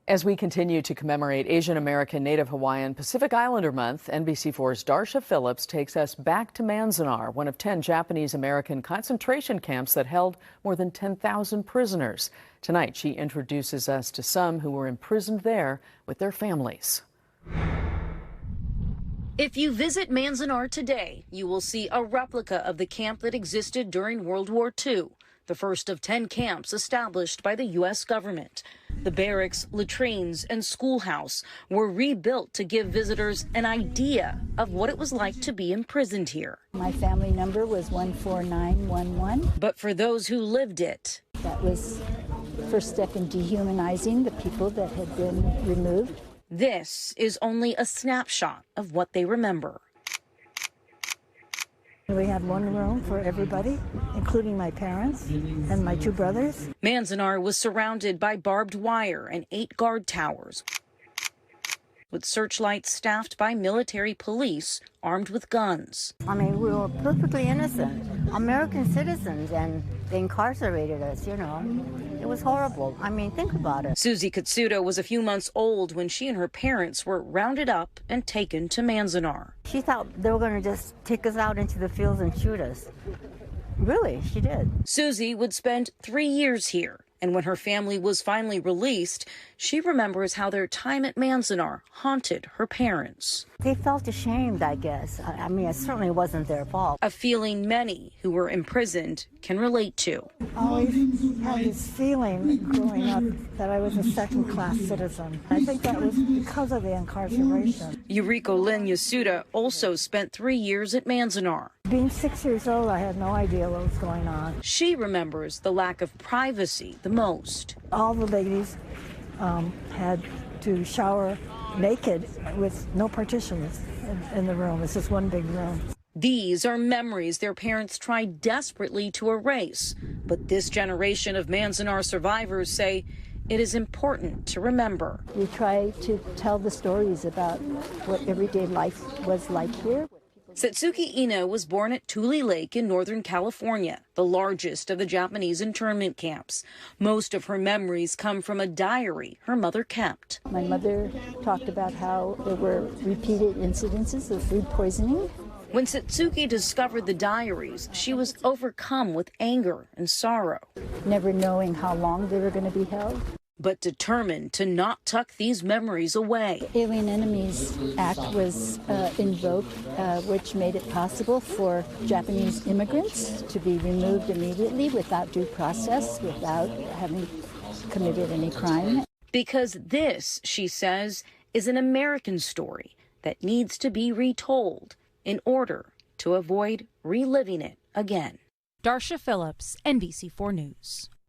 As we continue to commemorate Asian American, Native Hawaiian, Pacific Islander Month, NBC4's Darsha Philips takes us back to Manzanar, one of 10 Japanese American concentration camps that held more than 10,000 prisoners. Tonight, she introduces us to some who were imprisoned there with their families. If you visit Manzanar today, you will see a replica of the camp that existed during World War II, the first of 10 camps established by the U.S. government. The barracks, latrines, and schoolhouse were rebuilt to give visitors an idea of what it was like to be imprisoned here. My family number was 14911. But for those who lived it, that was the first step in dehumanizing the people that had been removed. This is only a snapshot of what they remember. We had one room for everybody, including my parents and my two brothers. Manzanar was surrounded by barbed wire and 8 guard towers, with searchlights staffed by military police armed with guns. I mean, we were perfectly innocent, American citizens, and they incarcerated us, you know. It was horrible. I mean, think about it. Susie Katsuda was a few months old when she and her parents were rounded up and taken to Manzanar. She thought they were going to just take us out into the fields and shoot us. Really, she did. Susie would spend 3 years here, and when her family was finally released, she remembers how their time at Manzanar haunted her parents. They felt ashamed, I guess. I mean, it certainly wasn't their fault. A feeling many who were imprisoned can relate to. I always had this feeling growing up that I was a second-class citizen. I think that was because of the incarceration. Yuriko Lynn Yasuda also spent 3 years at Manzanar. Being 6 years old, I had no idea what was going on. She remembers the lack of privacy the most. All the ladies had to shower naked with no partitions in the room. It's just one big room. These are memories their parents tried desperately to erase. But this generation of Manzanar survivors say it is important to remember. We try to tell the stories about what everyday life was like here. Setsuki Ino was born at Tule Lake in Northern California, the largest of the Japanese internment camps. Most of her memories come from a diary her mother kept. My mother talked about how there were repeated incidences of food poisoning. When Setsuki discovered the diaries, she was overcome with anger and sorrow. Never knowing how long they were going to be held. But determined to not tuck these memories away. The Alien Enemies Act was invoked, which made it possible for Japanese immigrants to be removed immediately without due process, without having committed any crime. Because this, she says, is an American story that needs to be retold in order to avoid reliving it again. Darsha Philips, NBC4 News.